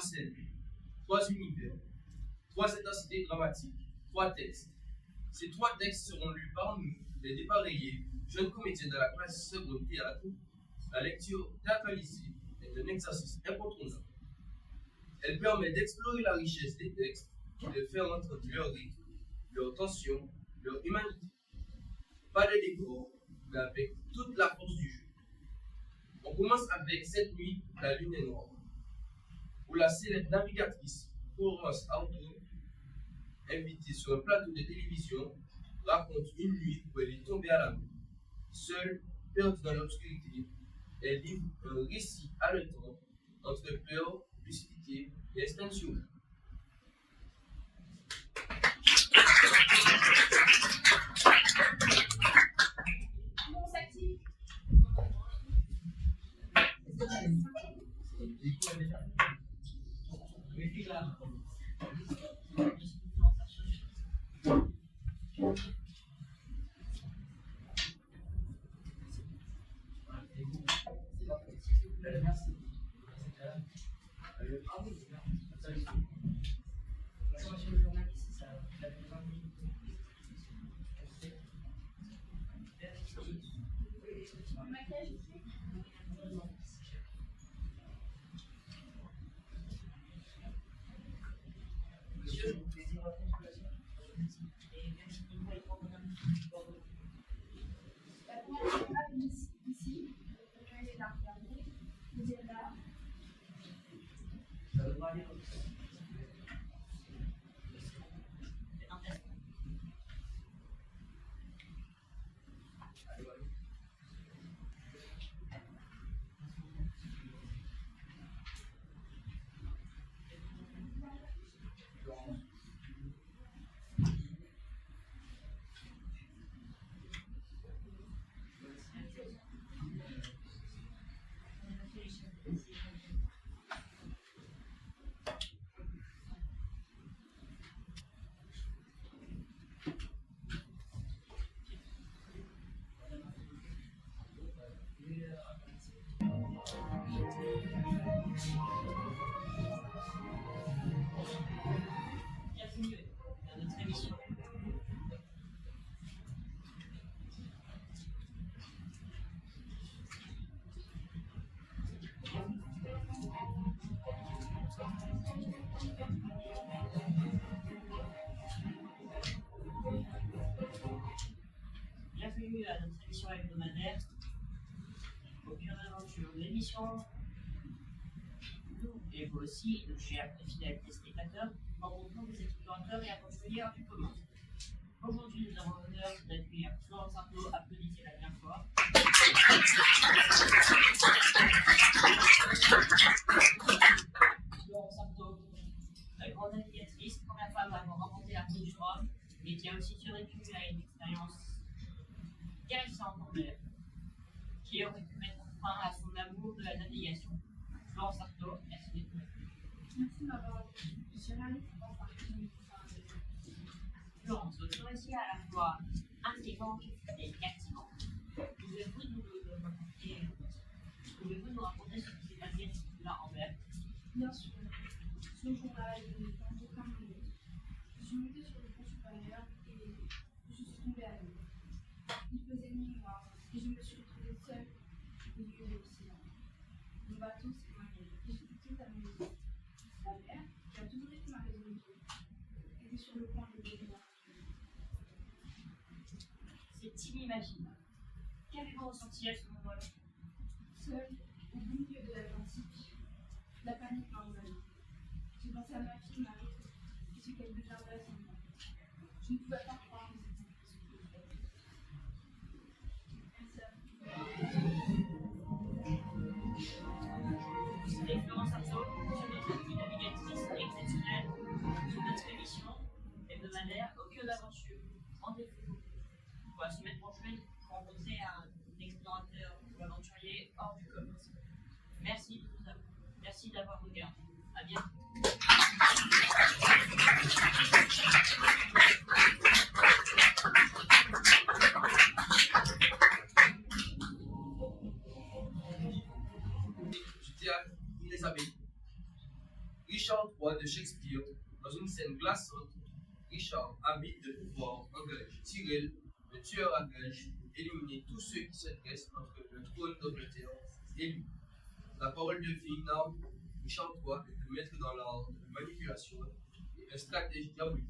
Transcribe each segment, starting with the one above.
scènes, 3 univers, 3 intensités dramatiques, 3 textes. Ces 3 textes seront lus par nous, les dépareillés, jeunes comédiens de la classe seconde théâtre. La lecture théâtralisée est un exercice incontournable. Elle permet d'explorer la richesse des textes et de faire entendre leur rythme, leur tension, leur humanité. Pas de décor, mais avec toute la force du jeu. On commence avec Cette nuit, la lune est noire, où la célèbre navigatrice Florence Artaud, invitée sur un plateau de télévision, raconte une nuit où elle est tombée à la mer. Seule, perdue dans l'obscurité, elle livre un récit haletant entre peur, lucidité et extinction. On s'active. Bienvenue à notre émission hebdomadaire Au cœur d'aventure. L'émission, nous et vous aussi, nos chers et fidèles téléspectateurs, rencontrons des explorateurs et aventuriers hors du commun. Aujourd'hui, nous avons l'honneur d'accueillir Florence Artaud, applaudissez-la bien fort. Florence Artaud, la grande navigatrice, première femme à avoir remporté la Coupe du Rhum, mais qui a aussi survécu à une expérience guérissante en mer, qui aurait pu mettre fin à son amour de la navigation. Florence Artaud, merci d'être venue. Merci de m'avoir accueilli. Je suis ravie de pouvoir partager mes conseils. Florence, votre récit est à la fois intrigant et captivant. Pouvez-vous nous raconter ce qui s'est passé là en mer? Bien sûr. Ce jour-là, il ne temps aucun moment. Je suis montée sur le pont supérieur et je suis tombée à l'eau. Il faisait nuit noire et je me suis retrouvée seule au milieu de l'océan. Mon bateau s'est noyé et j'étais toute à mon aise. La mer, qui a toujours été ma raison de vivre, était sur le point de devenir. C'est inimaginable. Qu'avez-vous ressenti à ce moment-là? Seule, au beau milieu de l'Atlantique, la panique m'a envahie. J'ai pensé à ma fille Marie et ce qu'elle deviendrait sans moi. Je ne pouvais pas croire que c'était ce que je faisais. Merci à vous. C'était Florence Artaud sur notre navigatrice exceptionnelle sur notre émission hebdomadaire Au cœur d'aventure. Rendez-vous pour la semaine prochaine pour rencontrer un explorateur ou aventurier hors du commun. Merci d'avoir regardé. À bientôt. Du théâtre, Elisabeth. Richard III de Shakespeare, dans une scène glaçante, Richard, avide de pouvoir, engage Tyrrell, le tueur à gages, pour éliminer tous ceux qui se dressent entre le trône d'Angleterre et lui. La parole de Ferdinand, Richard III est le maître dans l'art de manipulation et un stratège diabolique.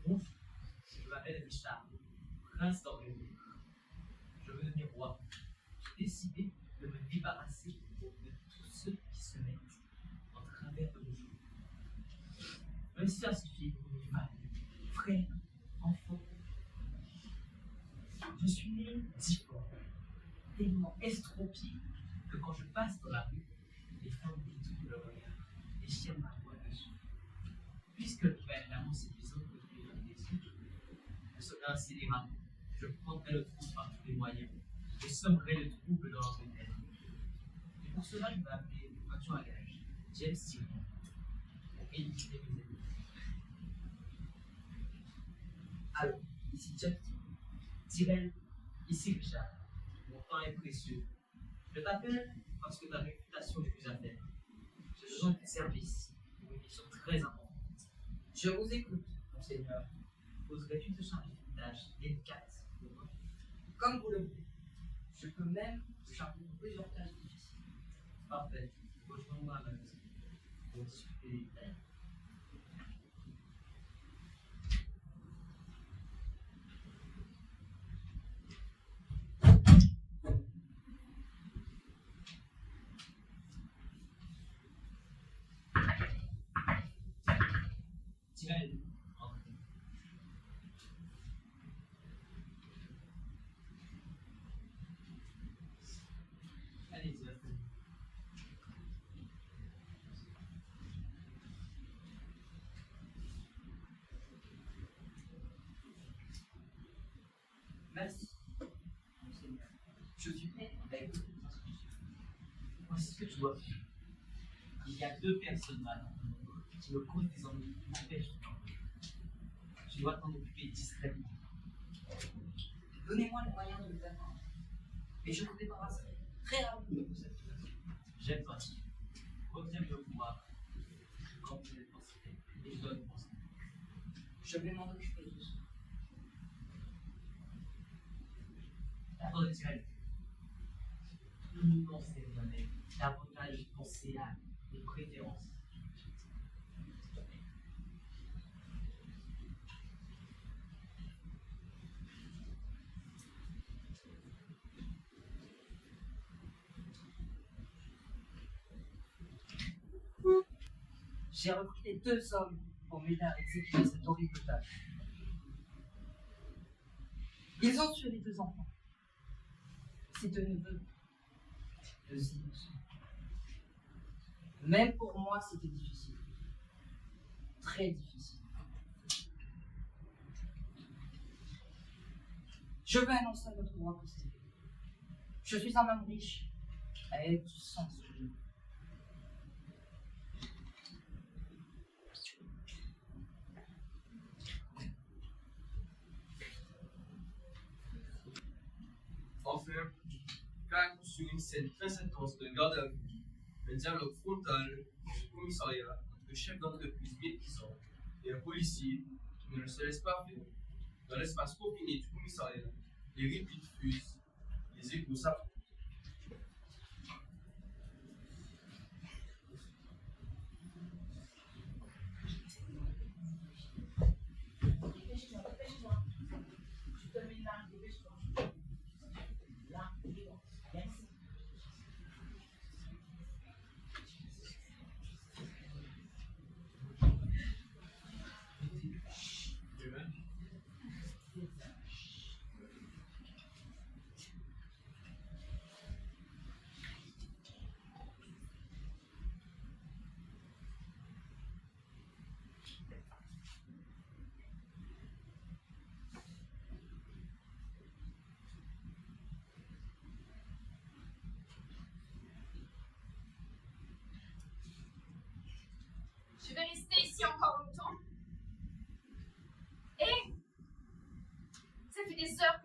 Bonjour, je m'appelle Richard, prince d'Angleterre. Je veux devenir roi. J'ai décidé de me débarrasser de tous ceux qui se mettent en travers de mon chemin. Même si ça suffit pour mes femmes, frères, enfants. Je suis né 10 fois, tellement estropié que quand je passe dans la rue, les femmes détournent le regard et chiens ma voix dessus. Puisque le père l'amour suffisant pour tuer les autres, je serai insidérable. Je prendrai le trou par tous les moyens. Je semerai le trouble dans l'Angleterre. Et pour cela, je vais appeler un tueur à gages, James Tyrrell, pour éliminer mes ennemis. Alors, ici James Tyrrell, ici Richard. Mon temps est précieux. Je t'appelle parce que ta réputation est plus à faire. J'ai besoin de tes services pour une mission très importante. Je vous écoute, monseigneur. Oserais-tu te charger d'une tâche délicate pour moi? Comme vous le voulez. Je peux même te charger de plusieurs tâches difficiles. Parfait. Rejoins-moi à ma maison pour discuter des détails. Tyrrell, entrez. Allez-y, installez-vous. Merci, monseigneur. Je suis prêt à écouter vos instructions. Voici ce que tu dois faire. Il y a 2 personnes malades qui me causent des ennuis qui m'empêchent de dormir. Tu dois t'en occuper discrètement. Donnez-moi les moyens de le faire. Et je vous débarrasserai très rapidement de cette situation. J'aime partir. Reviens me voir quand vous êtes pensé et je dois vous penser. Je vais m'en occuper doucement. Attendez, Tyrrell. Ne pensez jamais davantage penser à mes préférences. J'ai recruté 2 hommes pour m'aider à exécuter cette horrible tâche. Ils ont tué les 2 enfants. Ces 2 neveux. 2 innocents. Même pour moi, c'était difficile. Très difficile. Je vais annoncer à notre roi possédé. Je suis un homme riche, avec du sens de l'humour. Enfin, claque sur une scène très intense de garde à vue, un dialogue frontal dans le commissariat entre un chef d'entreprise médisant et un policier qui ne se laisse pas faire. Dans l'espace confiné du commissariat, les répliques fusent, les échos s'affrontent. Dépêche-toi, dépêche-toi. Tu te mets là, dépêche-toi. Là, il est bon. Merci.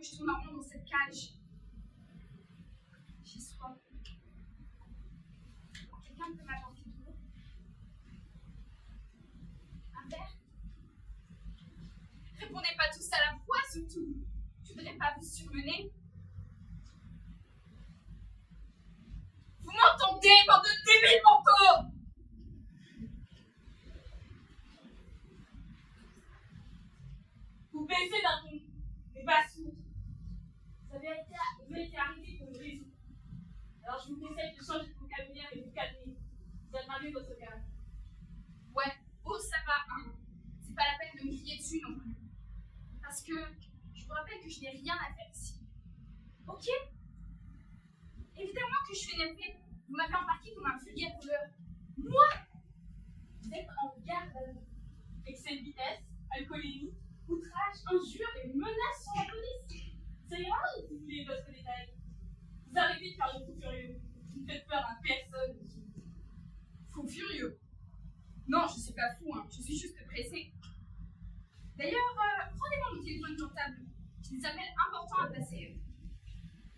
je tourne en rond dans cette cage. J'ai soif. Quelqu'un peut m'apporter de l'eau? Un verre? Répondez pas tous à la fois, surtout. Je voudrais pas vous surmener. Vous m'entendez, bande de débiles mentaux? Vous baissez d'un ton, mais pas sourd. Vous avez été arrêté pour une raison. Alors je vous conseille de changer de vocabulaire et de vous calmer. Vous aggravez votre cas. Ouais, oh ça va, hein. C'est pas la peine de me crier dessus non plus. Parce que je vous rappelle que je n'ai rien à faire ici. Ok? Évidemment que je suis énervée. Vous m'avez embarqué comme un vulgaire voleur. Moi? Vous êtes en garde à vue. Excès de vitesse, alcoolémie, outrage, injure et menace sur la police. Ça ira ou vous voulez d'autres détails? Vous arrêtez de faire le fou furieux. Vous ne faites peur à personne. Fou furieux. Non, je suis pas fou, hein. Je suis juste pressée. D'ailleurs, rendez-moi mon téléphone portable. J'ai des appels importants à passer.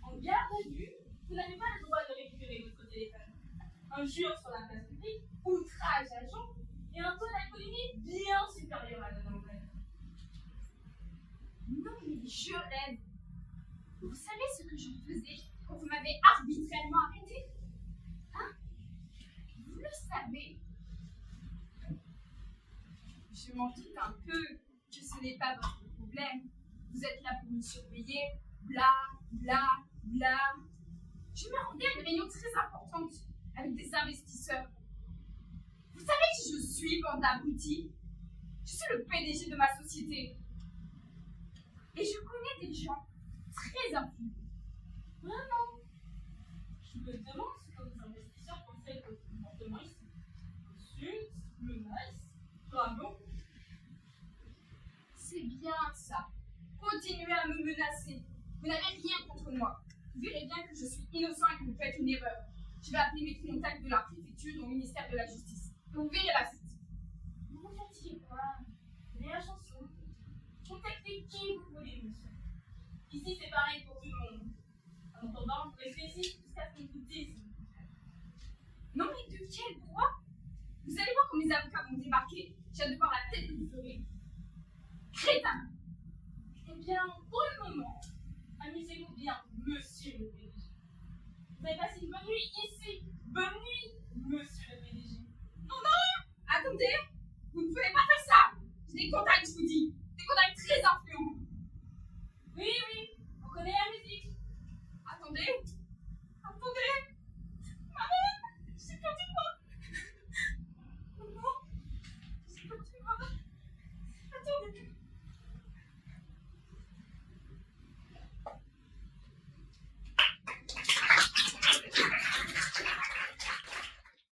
En garde à vue, vous n'avez pas le droit de récupérer votre téléphone. Injure sur la place publique, outrage à agent et un taux d'alcoolémie bien supérieur à la normale. Non, mais je rêve. Vous savez ce que je faisais quand vous m'avez arbitrairement arrêté? Hein? Vous le savez? Je m'en doute un peu que ce n'est pas votre problème. Vous êtes là pour me surveiller, bla, bla, bla. Je me rendais à une réunion très importante avec des investisseurs. Vous savez qui je suis, bande d'abrutis? Je suis le PDG de ma société. Et je connais des gens très influents. Vraiment? Je me demande ce que vos investisseurs pensaient de votre comportement ici. Insultes, menaces, dragon. C'est bien ça. Continuez à me menacer. Vous n'avez rien contre moi. Vous verrez bien que je suis innocent et que vous faites une erreur. Je vais appeler mes contacts de la préfecture au ministère de la Justice. Et vous verrez la suite. Ne vous fatiguez pas. Venez la chanson. Contactez qui vous voulez, monsieur. Ici, c'est pareil pour tout le monde. En attendant, restez ici jusqu'à ce qu'on vous dise. Non mais de quel droit? Vous allez voir quand mes avocats vont débarquer. J'ai hâte de voir la tête que vous ferez. Crétin! Eh bien, pour le moment, amusez-vous bien, monsieur le PDG. Vous avez passé une bonne nuit ici. Bonne nuit, monsieur le PDG. Attendez!